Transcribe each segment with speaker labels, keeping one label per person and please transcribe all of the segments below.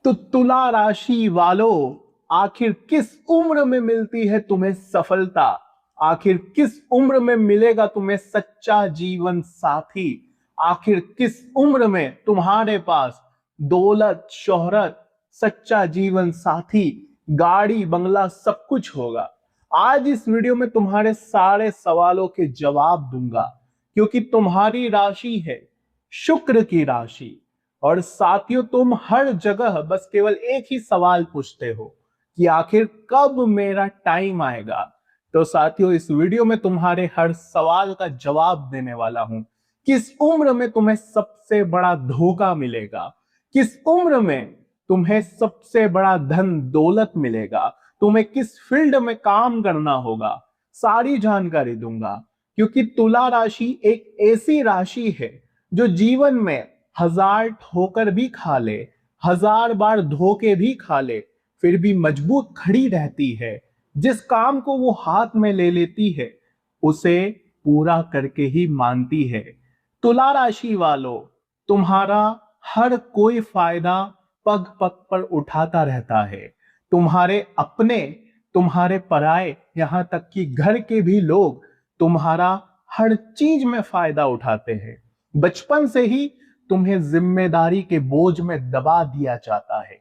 Speaker 1: तो तुला राशि वालों, आखिर किस उम्र में मिलती है तुम्हें सफलता? आखिर किस उम्र में मिलेगा तुम्हें सच्चा जीवन साथी? आखिर किस उम्र में तुम्हारे पास दौलत, शोहरत, सच्चा जीवन साथी, गाड़ी, बंगला सब कुछ होगा? आज इस वीडियो में तुम्हारे सारे सवालों के जवाब दूंगा, क्योंकि तुम्हारी राशि है शुक्र की राशि। और साथियों, तुम हर जगह बस केवल एक ही सवाल पूछते हो कि आखिर कब मेरा टाइम आएगा। तो साथियों, इस वीडियो में तुम्हारे हर सवाल का जवाब देने वाला हूं। किस उम्र में तुम्हें सबसे बड़ा धोखा मिलेगा? किस उम्र में तुम्हें सबसे बड़ा धन दौलत मिलेगा? तुम्हें किस फील्ड में काम करना होगा? सारी जानकारी दूंगा, क्योंकि तुला राशि एक ऐसी राशि है जो जीवन में हजार ठोकर भी खा ले, हजार बार धोखे भी खा ले, फिर भी मजबूत खड़ी रहती है। जिस काम को वो हाथ में ले लेती है उसे पूरा करके ही मानती है। तुला राशि वालों, तुम्हारा हर कोई फायदा पग पग पर उठाता रहता है। तुम्हारे अपने, तुम्हारे पराए, यहां तक कि घर के भी लोग तुम्हारा हर चीज में फायदा उठाते हैं। बचपन से ही तुम्हें जिम्मेदारी के बोझ में दबा दिया जाता है।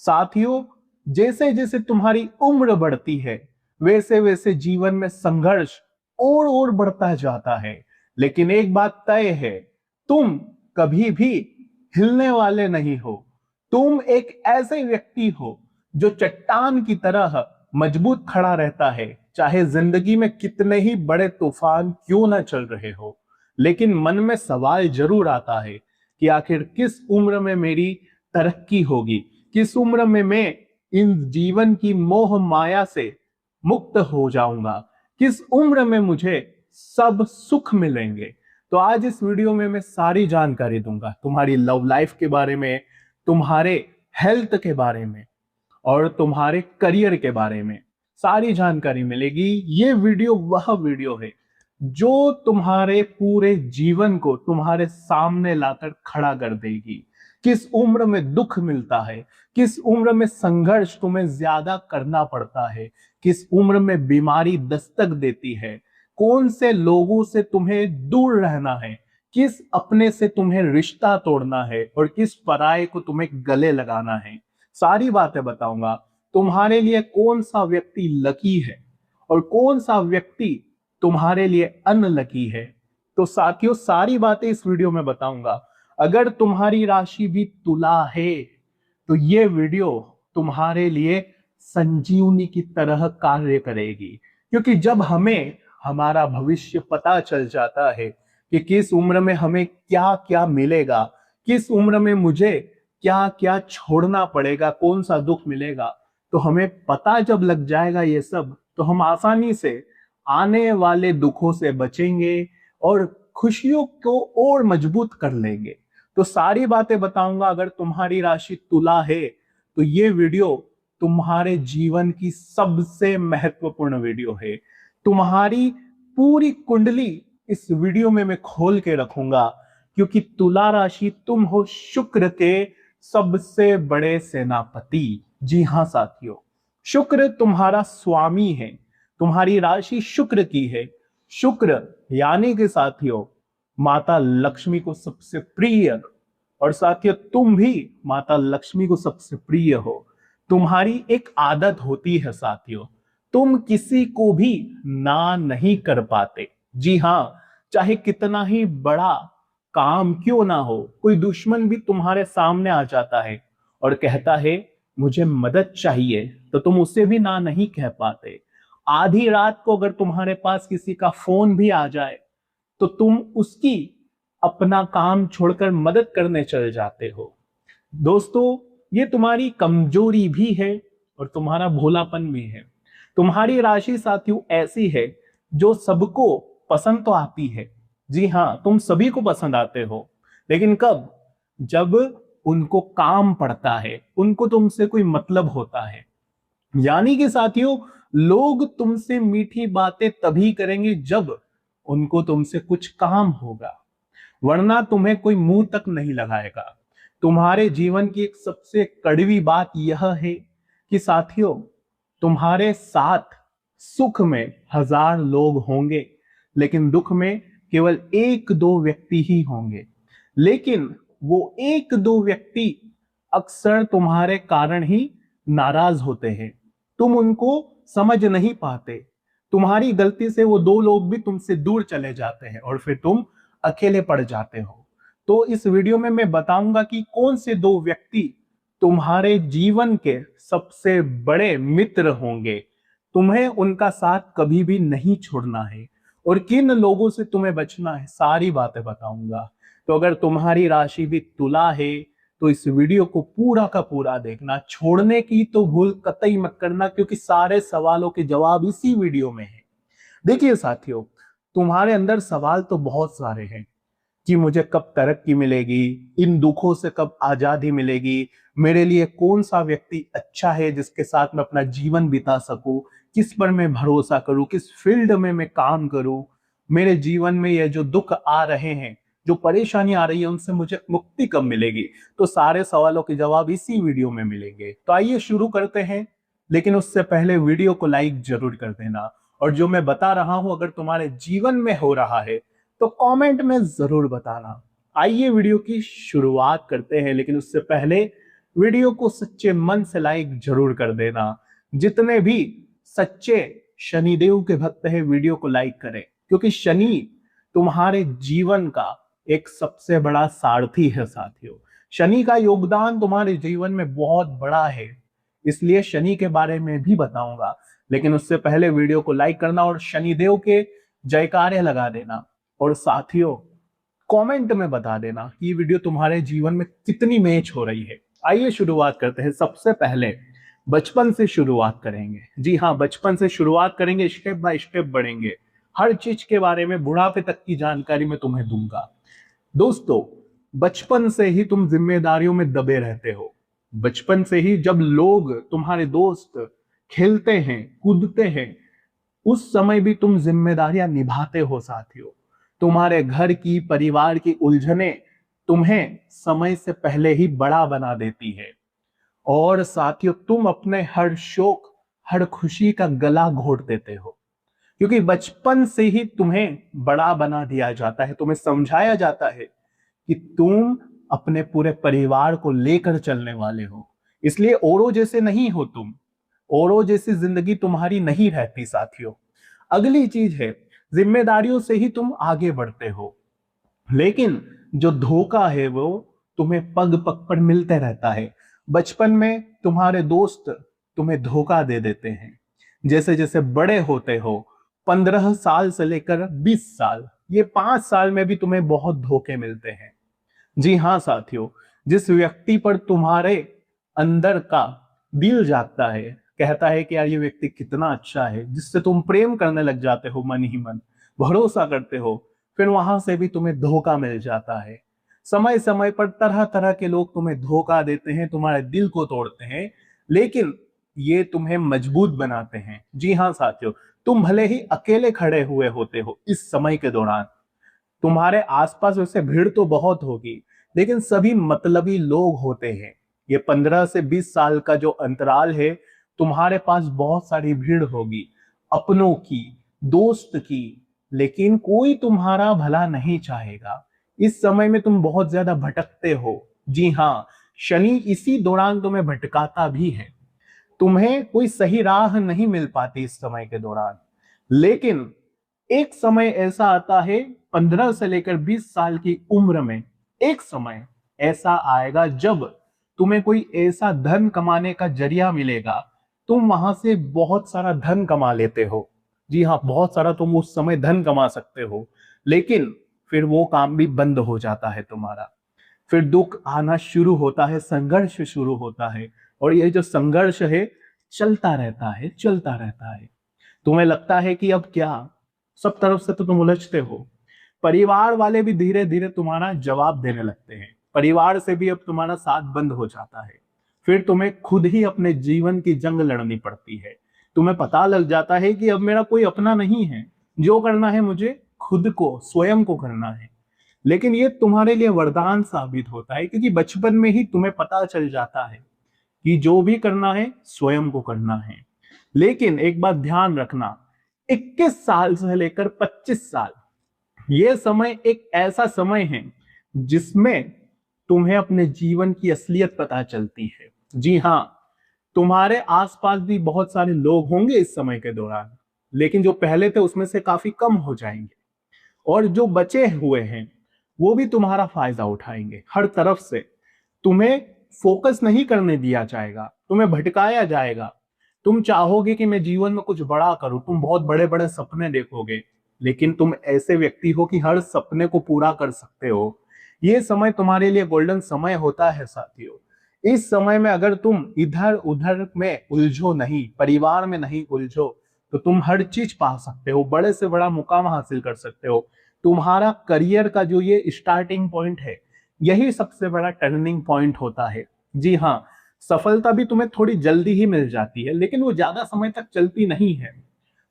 Speaker 1: साथियों, जैसे जैसे तुम्हारी उम्र बढ़ती है वैसे वैसे जीवन में संघर्ष और बढ़ता जाता है। लेकिन एक बात तय है, तुम कभी भी हिलने वाले नहीं हो। तुम एक ऐसे व्यक्ति हो जो चट्टान की तरह मजबूत खड़ा रहता है, चाहे जिंदगी में कितने ही बड़े तूफान क्यों ना चल रहे हो। लेकिन मन में सवाल जरूर आता है कि आखिर किस उम्र में मेरी तरक्की होगी, किस उम्र में मैं इन जीवन की मोह माया से मुक्त हो जाऊंगा, किस उम्र में मुझे सब सुख मिलेंगे। तो आज इस वीडियो में मैं सारी जानकारी दूंगा, तुम्हारी लव लाइफ के बारे में, तुम्हारे हेल्थ के बारे में और तुम्हारे करियर के बारे में सारी जानकारी मिलेगी। ये वीडियो वह वीडियो है जो तुम्हारे पूरे जीवन को तुम्हारे सामने लाकर खड़ा कर देगी। किस उम्र में दुख मिलता है, किस उम्र में संघर्ष तुम्हें ज्यादा करना पड़ता है, किस उम्र में बीमारी दस्तक देती है, कौन से लोगों से तुम्हें दूर रहना है, किस अपने से तुम्हें रिश्ता तोड़ना है और किस पराये को तुम्हें गले लगाना है, सारी बातें बताऊंगा। तुम्हारे लिए कौन सा व्यक्ति लकी है और कौन सा व्यक्ति तुम्हारे लिए अनलकी है। तो साथियों, सारी बातें इस वीडियो में बताऊंगा। अगर तुम्हारी राशि भी तुला है तो ये वीडियो तुम्हारे लिए संजीवनी की तरह कार्य करेगी, क्योंकि जब हमें हमारा भविष्य पता चल जाता है कि किस उम्र में हमें क्या क्या मिलेगा, किस उम्र में मुझे क्या क्या छोड़ना पड़ेगा, कौन सा दुख मिलेगा, तो हमें पता जब लग जाएगा ये सब, तो हम आसानी से आने वाले दुखों से बचेंगे और खुशियों को और मजबूत कर लेंगे। तो सारी बातें बताऊंगा। अगर तुम्हारी राशि तुला है तो ये वीडियो तुम्हारे जीवन की सबसे महत्वपूर्ण वीडियो है। तुम्हारी पूरी कुंडली इस वीडियो में मैं खोल के रखूंगा, क्योंकि तुला राशि तुम हो शुक्र के सबसे बड़े सेनापति। जी हां साथियों, शुक्र तुम्हारा स्वामी है। तुम्हारी राशि शुक्र की है। शुक्र यानी कि साथियों माता लक्ष्मी को सबसे प्रिय, और साथियों तुम भी माता लक्ष्मी को सबसे प्रिय हो। तुम्हारी एक आदत होती है साथियों, तुम किसी को भी ना नहीं कर पाते। जी हां, चाहे कितना ही बड़ा काम क्यों ना हो, कोई दुश्मन भी तुम्हारे सामने आ जाता है और कहता है मुझे मदद चाहिए, तो तुम उसे भी ना नहीं कह पाते। आधी रात को अगर तुम्हारे पास किसी का फोन भी आ जाए तो तुम उसकी अपना काम छोड़कर मदद करने चले जाते हो। दोस्तों, ये तुम्हारी कमजोरी भी है और तुम्हारा भोलापन भी है। तुम्हारी राशि साथियों ऐसी है जो सबको पसंद तो आती है। जी हां, तुम सभी को पसंद आते हो, लेकिन कब? जब उनको काम पड़ता है, उनको तुमसे कोई मतलब होता है। यानी कि साथियों, लोग तुमसे मीठी बातें तभी करेंगे जब उनको तुमसे कुछ काम होगा, वरना तुम्हें कोई मुंह तक नहीं लगाएगा। तुम्हारे जीवन की एक सबसे कड़वी बात यह है कि साथियों, तुम्हारे साथ सुख में 1000 लोग होंगे, लेकिन दुख में केवल 1-2 व्यक्ति ही होंगे। लेकिन वो 1-2 व्यक्ति अक्सर तुम्हारे कारण ही नाराज होते हैं। तुम उनको समझ नहीं पाते। तुम्हारी गलती से वो 2 लोग भी तुमसे दूर चले जाते हैं और फिर तुम अकेले पड़ जाते हो। तो इस वीडियो में मैं बताऊंगा कि कौन से 2 व्यक्ति तुम्हारे जीवन के सबसे बड़े मित्र होंगे। तुम्हें उनका साथ कभी भी नहीं छोड़ना है और किन लोगों से तुम्हें बचना है, सारी बातें बताऊंगा। तो अगर तुम्हारी राशि भी तुला है तो इस वीडियो को पूरा का पूरा देखना। छोड़ने की तो भूल कतई मत करना, क्योंकि सारे सवालों के जवाब इसी वीडियो में है। देखिए साथियों, तुम्हारे अंदर सवाल तो बहुत सारे हैं कि मुझे कब तरक्की मिलेगी, इन दुखों से कब आजादी मिलेगी, मेरे लिए कौन सा व्यक्ति अच्छा है जिसके साथ मैं अपना जीवन बिता सकूं, किस पर मैं भरोसा करूं, किस फील्ड में मैं काम करूं, मेरे जीवन में ये जो दुख आ रहे हैं, जो परेशानी आ रही है, उनसे मुझे मुक्ति कब मिलेगी। तो सारे सवालों के जवाब इसी वीडियो में मिलेंगे। तो आइए शुरू करते हैं, लेकिन उससे पहले वीडियो को लाइक जरूर कर देना। और जो मैं बता रहा हूं अगर तुम्हारे जीवन में हो रहा है तो कमेंट में जरूर बताना। आइए वीडियो की शुरुआत करते हैं, लेकिन उससे पहले वीडियो को सच्चे मन से लाइक जरूर कर देना। जितने भी सच्चे शनिदेव के भक्त हैं वीडियो को लाइक करें, क्योंकि शनि तुम्हारे जीवन का एक सबसे बड़ा सारथी है साथियों। शनि का योगदान तुम्हारे जीवन में बहुत बड़ा है, इसलिए शनि के बारे में भी बताऊंगा। लेकिन उससे पहले वीडियो को लाइक करना और शनिदेव के जयकारे लगा देना। और साथियों, कमेंट में बता देना कि ये वीडियो तुम्हारे जीवन में कितनी मैच हो रही है। आइए शुरुआत करते हैं। सबसे पहले बचपन से शुरुआत करेंगे। जी हाँ, बचपन से शुरुआत करेंगे, स्टेप बाय स्टेप बढ़ेंगे। हर चीज के बारे में बुढ़ापे तक की जानकारी मैं तुम्हें दूंगा। दोस्तों, बचपन से ही तुम जिम्मेदारियों में दबे रहते हो। बचपन से ही जब लोग, तुम्हारे दोस्त खेलते हैं, कूदते हैं, उस समय भी तुम जिम्मेदारियां निभाते हो साथियों। तुम्हारे घर की, परिवार की उलझने तुम्हें समय से पहले ही बड़ा बना देती है। और साथियों, तुम अपने हर शौक, हर खुशी का गला घोट देते हो, क्योंकि बचपन से ही तुम्हें बड़ा बना दिया जाता है। तुम्हें समझाया जाता है कि तुम अपने पूरे परिवार को लेकर चलने वाले हो, इसलिए औरों जैसे नहीं हो तुम। औरों जैसी जिंदगी तुम्हारी नहीं रहती साथियों। अगली चीज है, जिम्मेदारियों से ही तुम आगे बढ़ते हो, लेकिन जो धोखा है वो तुम्हें पग पग पर मिलते रहता है। बचपन में तुम्हारे दोस्त तुम्हें धोखा दे देते हैं। जैसे जैसे बड़े होते हो, 15 साल से लेकर 20 साल, ये 5 साल में भी तुम्हें बहुत धोखे मिलते हैं। जी हाँ साथियों, जिस व्यक्ति पर तुम्हारे अंदर का दिल जागता है, कहता है कि यार ये व्यक्ति कितना अच्छा है, जिससे तुम प्रेम करने लग जाते हो, मन ही मन भरोसा करते हो, फिर वहां से भी तुम्हें धोखा मिल जाता है। समय समय पर तरह तरह के लोग तुम्हें धोखा देते हैं, तुम्हारे दिल को तोड़ते हैं, लेकिन ये तुम्हें मजबूत बनाते हैं। जी हाँ साथियों, तुम भले ही अकेले खड़े हुए होते हो इस समय के दौरान, तुम्हारे आसपास वैसे भीड़ तो बहुत होगी, लेकिन सभी मतलबी लोग होते हैं। ये 15 से 20 साल का जो अंतराल है, तुम्हारे पास बहुत सारी भीड़ होगी, अपनों की, दोस्त की, लेकिन कोई तुम्हारा भला नहीं चाहेगा। इस समय में तुम बहुत ज्यादा भटकते हो। जी हाँ, शनि इसी दौरान तुम्हें भटकाता भी है। तुम्हें कोई सही राह नहीं मिल पाती इस समय के दौरान। लेकिन एक समय ऐसा आता है, 15 से लेकर 20 साल की उम्र में एक समय ऐसा आएगा जब तुम्हें कोई ऐसा धन कमाने का जरिया मिलेगा, तुम वहां से बहुत सारा धन कमा लेते हो। जी हाँ, बहुत सारा तुम उस समय धन कमा सकते हो, लेकिन फिर वो काम भी बंद हो जाता है तुम्हारा। फिर दुख आना शुरू होता है, संघर्ष शुरू होता है, और ये जो संघर्ष है चलता रहता है, चलता रहता है। तुम्हें लगता है कि अब क्या, सब तरफ से तो तुम उलझते हो। परिवार वाले भी धीरे धीरे तुम्हारा जवाब देने लगते हैं, परिवार से भी अब तुम्हारा साथ बंद हो जाता है। फिर तुम्हें खुद ही अपने जीवन की जंग लड़नी पड़ती है। तुम्हें पता लग जाता है कि अब मेरा कोई अपना नहीं है, जो करना है मुझे खुद को, स्वयं को करना है। लेकिन ये तुम्हारे लिए वरदान साबित होता है, क्योंकि बचपन में ही तुम्हें पता चल जाता है कि जो भी करना है स्वयं को करना है। लेकिन एक बात ध्यान रखना, 21 साल से लेकर 25 साल, ये समय एक ऐसा समय है जिसमें तुम्हें अपने जीवन की असलियत पता चलती है। जी हाँ, तुम्हारे आसपास भी बहुत सारे लोग होंगे इस समय के दौरान, लेकिन जो पहले थे उसमें से काफी कम हो जाएंगे, और जो बचे हुए हैं वो भी तुम्हारा फायदा उठाएंगे हर तरफ से। तुम्हें फोकस नहीं करने दिया जाएगा, तुम्हें भटकाया जाएगा। तुम चाहोगे कि मैं जीवन में कुछ बड़ा करूं, तुम बहुत बड़े बड़े सपने देखोगे, लेकिन तुम ऐसे व्यक्ति हो कि हर सपने को पूरा कर सकते हो। ये समय तुम्हारे लिए गोल्डन समय होता है साथियों। इस समय में अगर तुम इधर उधर में उलझो नहीं, परिवार में नहीं उलझो, तो तुम हर चीज पा सकते हो, बड़े से बड़ा मुकाम हासिल कर सकते हो। तुम्हारा करियर का जो ये स्टार्टिंग पॉइंट है, यही सबसे बड़ा टर्निंग पॉइंट होता है। जी हाँ, सफलता भी तुम्हें थोड़ी जल्दी ही मिल जाती है, लेकिन वो ज्यादा समय तक चलती नहीं है।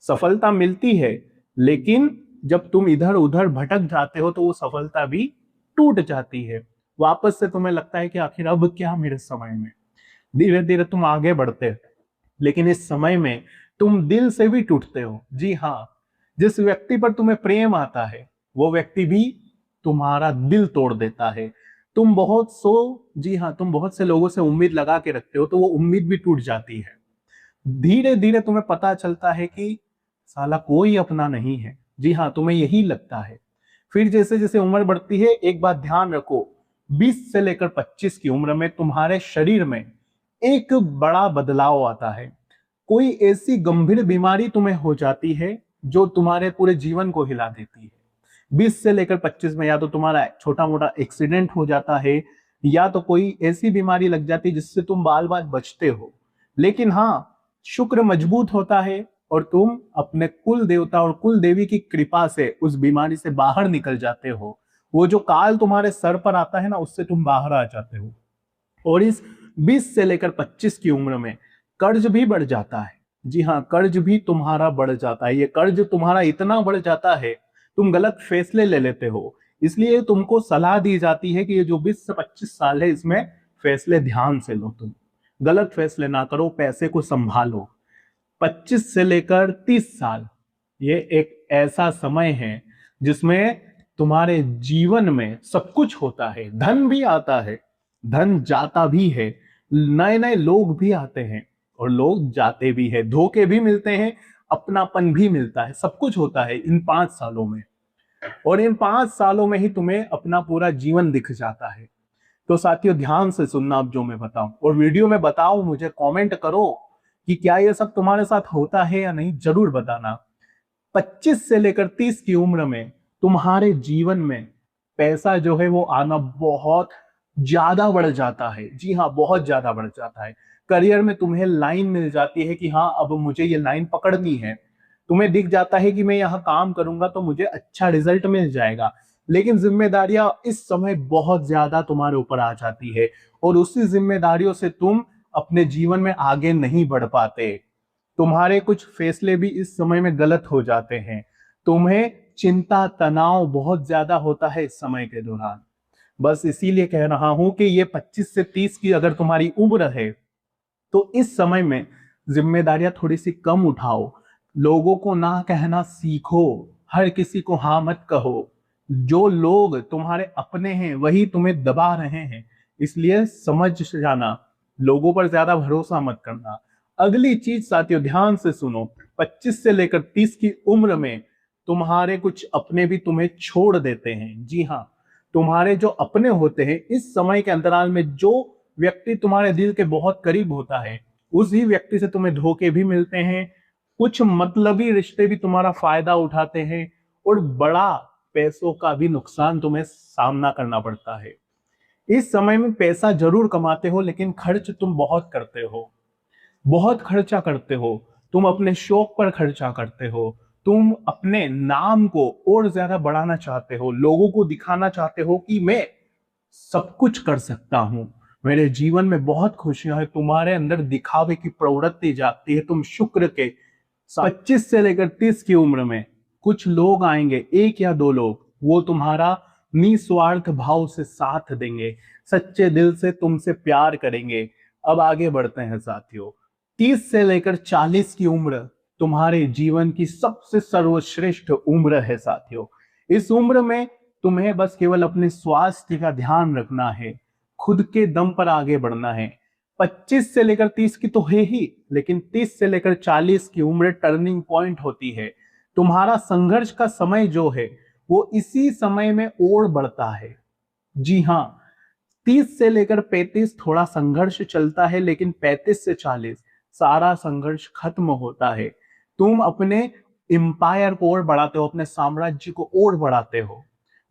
Speaker 1: सफलता मिलती है, लेकिन जब तुम इधर उधर भटक जाते हो तो वो सफलता भी टूट जाती है। वापस से तुम्हें लगता है कि आखिर अब क्या मेरे समय में। धीरे धीरे तुम आगे बढ़ते हो, लेकिन इस समय में तुम दिल से भी टूटते हो। जी हाँ, जिस व्यक्ति पर तुम्हें प्रेम आता है वो व्यक्ति भी तुम्हारा दिल तोड़ देता है। जी हाँ, तुम बहुत से लोगों से उम्मीद लगा के रखते हो, तो वो उम्मीद भी टूट जाती है। धीरे धीरे तुम्हें पता चलता है कि साला कोई अपना नहीं है। जी हाँ, तुम्हें यही लगता है। फिर जैसे जैसे उम्र बढ़ती है, एक बात ध्यान रखो, 20 से लेकर 25 की उम्र में तुम्हारे शरीर में एक बड़ा बदलाव आता है। कोई ऐसी गंभीर बीमारी तुम्हें हो जाती है जो तुम्हारे पूरे जीवन को हिला देती है। 20 से लेकर 25 में या तो तुम्हारा छोटा मोटा एक्सीडेंट हो जाता है, या तो कोई ऐसी बीमारी लग जाती है जिससे तुम बाल बाल बचते हो। लेकिन हाँ, शुक्र मजबूत होता है और तुम अपने कुल देवता और कुल देवी की कृपा से उस बीमारी से बाहर निकल जाते हो। वो जो काल तुम्हारे सर पर आता है ना, उससे तुम बाहर आ जाते हो। और इस 20 से लेकर 25 की उम्र में कर्ज भी बढ़ जाता है। जी हाँ, कर्ज भी तुम्हारा बढ़ जाता है। ये कर्ज तुम्हारा इतना बढ़ जाता है, तुम गलत फैसले ले लेते हो। इसलिए तुमको सलाह दी जाती है कि ये जो 20 से 25 साल है, इसमें फैसले ध्यान से लो। तुम गलत फैसले ना करो, पैसे को संभालो। 25 से लेकर 30 साल, ये एक ऐसा समय है जिसमें तुम्हारे जीवन में सब कुछ होता है। धन भी आता है, धन जाता भी है, नए नए लोग भी आते हैं और लोग जाते भी हैं, धोखे भी मिलते हैं, अपनापन भी मिलता है। सब कुछ होता है इन 5 सालों में, और इन 5 सालों में ही तुम्हें अपना पूरा जीवन दिख जाता है। तो साथियों, ध्यान से सुनना अब जो मैं बताऊं, और वीडियो में बताओ, मुझे कमेंट करो कि क्या ये सब तुम्हारे साथ होता है या नहीं, जरूर बताना। 25 से लेकर 30 की उम्र में तुम्हारे जीवन में पैसा जो है वो आना बहुत ज्यादा बढ़ जाता है। जी हाँ, बहुत ज्यादा बढ़ जाता है। करियर में तुम्हें लाइन मिल जाती है कि हाँ, अब मुझे ये लाइन पकड़नी है। तुम्हें दिख जाता है कि मैं यहाँ काम करूंगा तो मुझे अच्छा रिजल्ट मिल जाएगा। लेकिन जिम्मेदारियां इस समय बहुत ज्यादा तुम्हारे ऊपर आ जाती है, और उसी जिम्मेदारियों से तुम अपने जीवन में आगे नहीं बढ़ पाते। तुम्हारे कुछ फैसले भी इस समय में गलत हो जाते हैं। तुम्हें चिंता तनाव बहुत ज्यादा होता है इस समय के दौरान। बस इसीलिए कह रहा हूं कि ये 25 से 30 की अगर तुम्हारी उम्र है, तो इस समय में जिम्मेदारियां थोड़ी सी कम उठाओ। लोगों को ना कहना सीखो, हर किसी को हाँ मत कहो। जो लोग तुम्हारे अपने हैं वही तुम्हें दबा रहे हैं, इसलिए समझ जाना, लोगों पर ज्यादा भरोसा मत करना। अगली चीज साथियों, ध्यान से सुनो, 25 से लेकर 30 की उम्र में तुम्हारे कुछ अपने भी तुम्हें छोड़ देते हैं। जी हाँ, तुम्हारे जो अपने होते हैं, इस समय के अंतराल में जो व्यक्ति तुम्हारे दिल के बहुत करीब होता है, उसी व्यक्ति से तुम्हें धोखे भी मिलते हैं। कुछ मतलबी रिश्ते भी तुम्हारा फायदा उठाते हैं, और बड़ा पैसों का भी नुकसान तुम्हें सामना करना पड़ता है। इस समय में पैसा जरूर कमाते हो, लेकिन खर्च तुम बहुत करते हो, बहुत खर्चा करते हो। तुम अपने शौक पर खर्चा करते हो, तुम अपने नाम को और ज्यादा बढ़ाना चाहते हो, लोगों को दिखाना चाहते हो कि मैं सब कुछ कर सकता हूं, मेरे जीवन में बहुत खुशियां है। तुम्हारे अंदर दिखावे की प्रवृत्ति जागती है। तुम शुक्र के 25 से लेकर 30 की उम्र में कुछ लोग आएंगे, एक या दो लोग, वो तुम्हारा निस्वार्थ भाव से साथ देंगे, सच्चे दिल से तुमसे प्यार करेंगे। अब आगे बढ़ते हैं साथियों। 30 से लेकर 40 की उम्र तुम्हारे जीवन की सबसे सर्वश्रेष्ठ उम्र है साथियों। इस उम्र में तुम्हें बस केवल अपने स्वास्थ्य का ध्यान रखना है, खुद के दम पर आगे बढ़ना है। 25 से लेकर 30 की तो है ही, लेकिन 30 से लेकर 40 की उम्र टर्निंग पॉइंट होती है। तुम्हारा संघर्ष का समय जो है वो इसी समय में और बढ़ता है। जी हाँ, 30 से लेकर 35 थोड़ा संघर्ष चलता है, लेकिन 35 से 40 सारा संघर्ष खत्म होता है। तुम अपने एम्पायर को और बढ़ाते हो, अपने साम्राज्य को और बढ़ाते हो।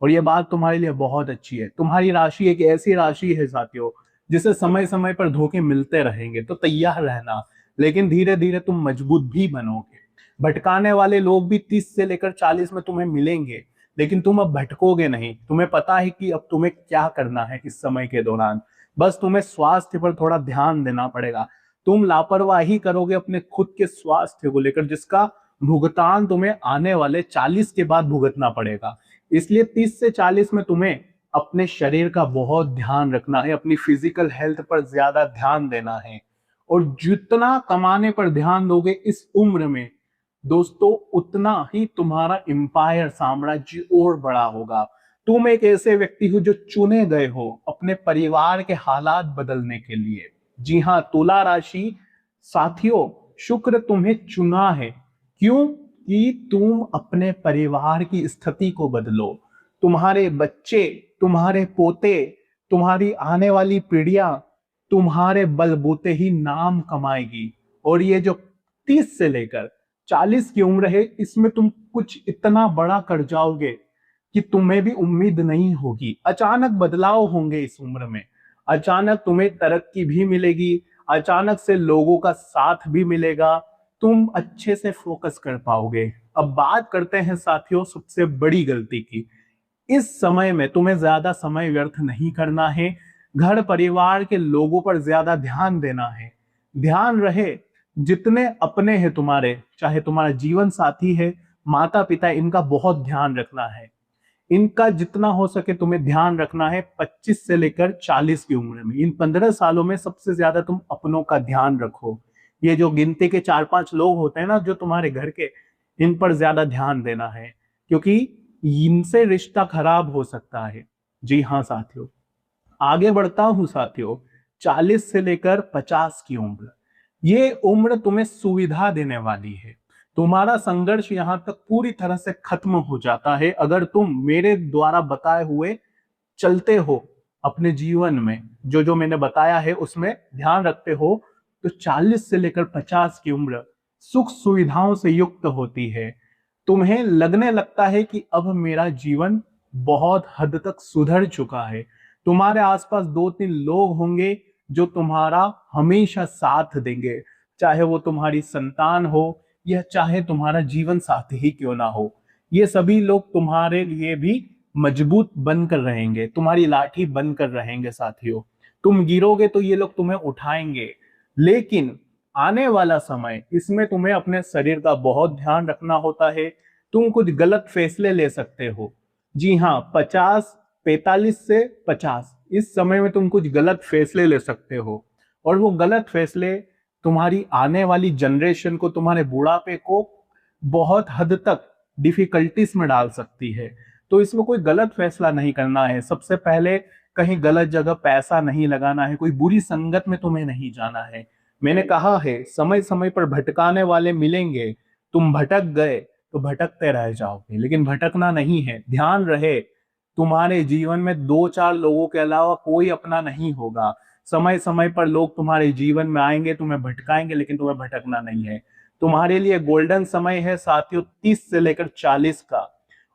Speaker 1: और ये बात तुम्हारे लिए बहुत अच्छी है। तुम्हारी राशि एक ऐसी राशि है साथियों जिसे समय समय पर धोखे मिलते रहेंगे, तो तैयार रहना। लेकिन धीरे धीरे तुम मजबूत भी बनोगे। भटकाने वाले लोग भी 30 से लेकर 40 में तुम्हें मिलेंगे, लेकिन तुम अब भटकोगे नहीं। तुम्हें पता है कि अब तुम्हें क्या करना है इस समय के दौरान। बस तुम्हें स्वास्थ्य पर थोड़ा ध्यान देना पड़ेगा। तुम लापरवाही करोगे अपने खुद के स्वास्थ्य को लेकर, जिसका भुगतान तुम्हें आने वाले 40 के बाद भुगतना पड़ेगा। इसलिए 30 से 40 में तुम्हें अपने शरीर का बहुत ध्यान रखना है, अपनी फिजिकल हेल्थ पर ज्यादा ध्यान देना है। और जितना कमाने पर ध्यान दोगे इस उम्र में दोस्तों, उतना ही तुम्हारा एम्पायर साम्राज्य और बड़ा होगा। तुम एक ऐसे व्यक्ति हो जो चुने गए हो अपने परिवार के हालात बदलने के लिए। जी हाँ, तुला राशि साथियों, शुक्र तुम्हें चुना है। क्यों? कि तुम अपने परिवार की स्थिति को बदलो। तुम्हारे बच्चे, तुम्हारे पोते, तुम्हारी आने वाली पीढ़ियां तुम्हारे बलबूते ही नाम कमाएगी। और ये जो 30 से लेकर 40 की उम्र है, इसमें तुम कुछ इतना बड़ा कर जाओगे कि तुम्हें भी उम्मीद नहीं होगी। अचानक बदलाव होंगे इस उम्र में। अचानक तुम्हें तरक्की भी मिलेगी, अचानक से लोगों का साथ भी मिलेगा। तुम अच्छे से फोकस कर पाओगे। अब बात करते हैं साथियों सबसे बड़ी गलती की। इस समय में तुम्हें ज्यादा समय व्यर्थ नहीं करना है। घर परिवार के लोगों पर ज्यादा ध्यान देना है। ध्यान रहे, जितने अपने हैं तुम्हारे, चाहे तुम्हारा जीवन साथी है, माता पिता, इनका बहुत ध्यान रखना है। इनका जितना हो सके तुम्हें ध्यान रखना है। 25 से लेकर 40 की उम्र में, इन 15 सालों में सबसे ज्यादा तुम अपनों का ध्यान रखो। ये जो गिनती के 4-5 लोग होते हैं ना जो तुम्हारे घर के, इन पर ज्यादा ध्यान देना है, क्योंकि इनसे रिश्ता खराब हो सकता है। जी हाँ साथियों, आगे बढ़ता हूं साथियों। 40 से लेकर 50 की उम्र, ये उम्र तुम्हें सुविधा देने वाली है। तुम्हारा संघर्ष यहां तक पूरी तरह से खत्म हो जाता है अगर तुम मेरे द्वारा बताए हुए चलते हो। अपने जीवन में जो जो मैंने बताया है उसमें ध्यान रखते हो, तो 40 से लेकर 50 की उम्र सुख सुविधाओं से युक्त होती है। तुम्हें लगने लगता है कि अब मेरा जीवन बहुत हद तक सुधर चुका है। तुम्हारे आसपास 2-3 लोग होंगे जो तुम्हारा हमेशा साथ देंगे, चाहे वो तुम्हारी संतान हो या चाहे तुम्हारा जीवन साथी ही क्यों ना हो। ये सभी लोग तुम्हारे लिए भी मजबूत बनकर रहेंगे, तुम्हारी लाठी बनकर रहेंगे साथियों। तुम गिरोगे तो ये लोग तुम्हें उठाएंगे। लेकिन आने वाला समय, इसमें तुम्हें अपने शरीर का बहुत ध्यान रखना होता है। तुम कुछ गलत फैसले ले सकते हो। जी हाँ, 45 से 50 इस समय में तुम कुछ गलत फैसले ले सकते हो, और वो गलत फैसले तुम्हारी आने वाली जनरेशन को, तुम्हारे बुढ़ापे को बहुत हद तक डिफिकल्टीज में डाल सकती है। तो इसमें कोई गलत फैसला नहीं करना है। सबसे पहले कहीं गलत जगह पैसा नहीं लगाना है, कोई बुरी संगत में तुम्हें नहीं जाना है। मैंने कहा है समय समय पर भटकाने वाले मिलेंगे। तुम भटक गए तो भटकते रह जाओगे, लेकिन भटकना नहीं है। ध्यान रहे, तुम्हारे जीवन में 2-4 लोगों के अलावा कोई अपना नहीं होगा। समय समय पर लोग तुम्हारे जीवन में आएंगे, तुम्हें भटकाएंगे, लेकिन तुम्हें भटकना नहीं है। तुम्हारे लिए गोल्डन समय है साथियों 30 से लेकर 40 का।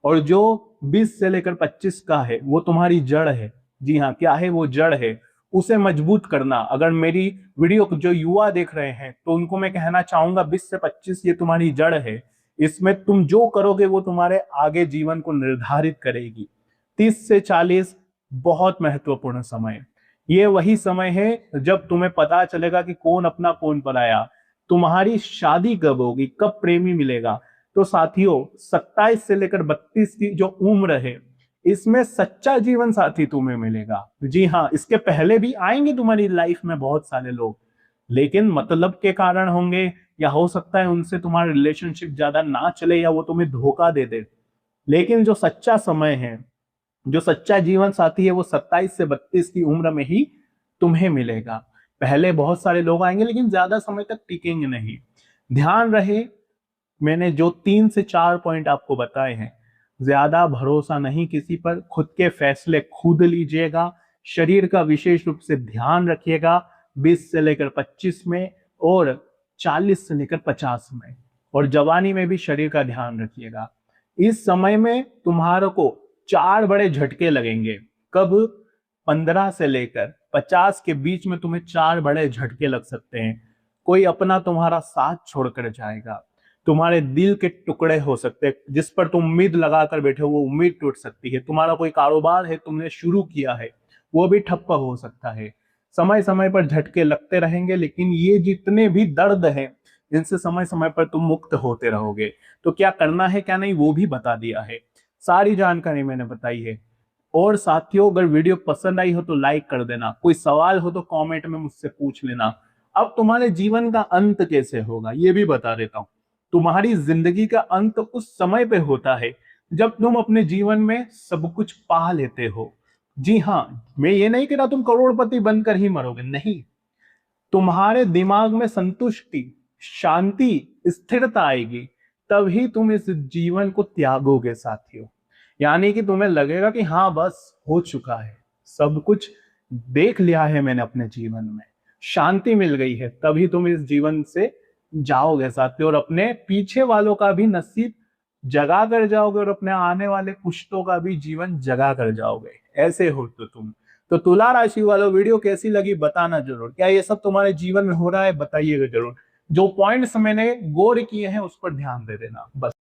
Speaker 1: और जो 20 से लेकर 25 का है वो तुम्हारी जड़ है। जी हाँ, क्या है वो? जड़ है। उसे मजबूत करना। अगर मेरी वीडियो को जो युवा देख रहे हैं तो उनको मैं कहना चाहूंगा 20 से 25 ये तुम्हारी जड़ है। इसमें तुम जो करोगे वो तुम्हारे आगे जीवन को निर्धारित करेगी। 30 से 40 बहुत महत्वपूर्ण समय। ये वही समय है जब तुम्हें पता चलेगा कि कौन अपना कौन पराया। तुम्हारी शादी कब होगी, कब प्रेमी मिलेगा। तो साथियों 27 से लेकर 32 की जो उम्र है, इसमें सच्चा जीवन साथी तुम्हें मिलेगा। जी हाँ, इसके पहले भी आएंगे तुम्हारी लाइफ में बहुत सारे लोग, लेकिन मतलब के कारण होंगे, या हो सकता है उनसे तुम्हारा रिलेशनशिप ज्यादा ना चले, या वो तुम्हें धोखा दे दे। लेकिन जो सच्चा समय है, जो सच्चा जीवन साथी है, वो 27 से 32 की उम्र में ही तुम्हें मिलेगा। पहले बहुत सारे लोग आएंगे लेकिन ज्यादा समय तक टिकेंगे नहीं। ध्यान रहे, मैंने जो 3 से 4 पॉइंट आपको बताए हैं, ज्यादा भरोसा नहीं किसी पर, खुद के फैसले खुद लीजिएगा, शरीर का विशेष रूप से ध्यान रखिएगा 20 से लेकर 25 में, और 40 से लेकर 50 में, और जवानी में भी शरीर का ध्यान रखिएगा। इस समय में तुम्हारे को 4 बड़े झटके लगेंगे। कब? 15 से लेकर 50 के बीच में तुम्हें 4 बड़े झटके लग सकते हैं। कोई अपना तुम्हारा साथ छोड़कर जाएगा, तुम्हारे दिल के टुकड़े हो सकते हैं, जिस पर तुम उम्मीद लगाकर बैठे हो वो उम्मीद टूट सकती है। तुम्हारा कोई कारोबार है तुमने शुरू किया है, वो भी ठप्प हो सकता है। समय समय पर झटके लगते रहेंगे, लेकिन ये जितने भी दर्द हैं, इनसे समय समय पर तुम मुक्त होते रहोगे। तो क्या करना है क्या नहीं वो भी बता दिया है, सारी जानकारी मैंने बताई है। और साथियों, अगर वीडियो पसंद आई हो तो लाइक कर देना, कोई सवाल हो तो कमेंट में मुझसे पूछ लेना। अब तुम्हारे जीवन का अंत कैसे होगा ये भी बता देता हूं। तुम्हारी जिंदगी का अंत उस समय पे होता है जब तुम अपने जीवन में सब कुछ पा लेते हो। जी हाँ, मैं ये नहीं कह रहा तुम करोड़पति बनकर ही मरोगे, नहीं। तुम्हारे दिमाग में संतुष्टि, शांति, स्थिरता आएगी, तभी तुम इस जीवन को त्यागोगे साथियों। यानी कि तुम्हें लगेगा कि हाँ बस हो चुका है, सब कुछ देख लिया है मैंने अपने जीवन में, शांति मिल गई है, तभी तुम इस जीवन से जाओगे साथियों, और अपने पीछे वालों का भी नसीब जगा कर जाओगे, और अपने आने वाले पुश्तों का भी जीवन जगा कर जाओगे। ऐसे हो तो तुम। तो तुला राशि वालों, वीडियो कैसी लगी बताना जरूर। क्या ये सब तुम्हारे जीवन में हो रहा है बताइएगा जरूर। जो पॉइंट्स मैंने गौर किए हैं उस पर ध्यान दे देना बस।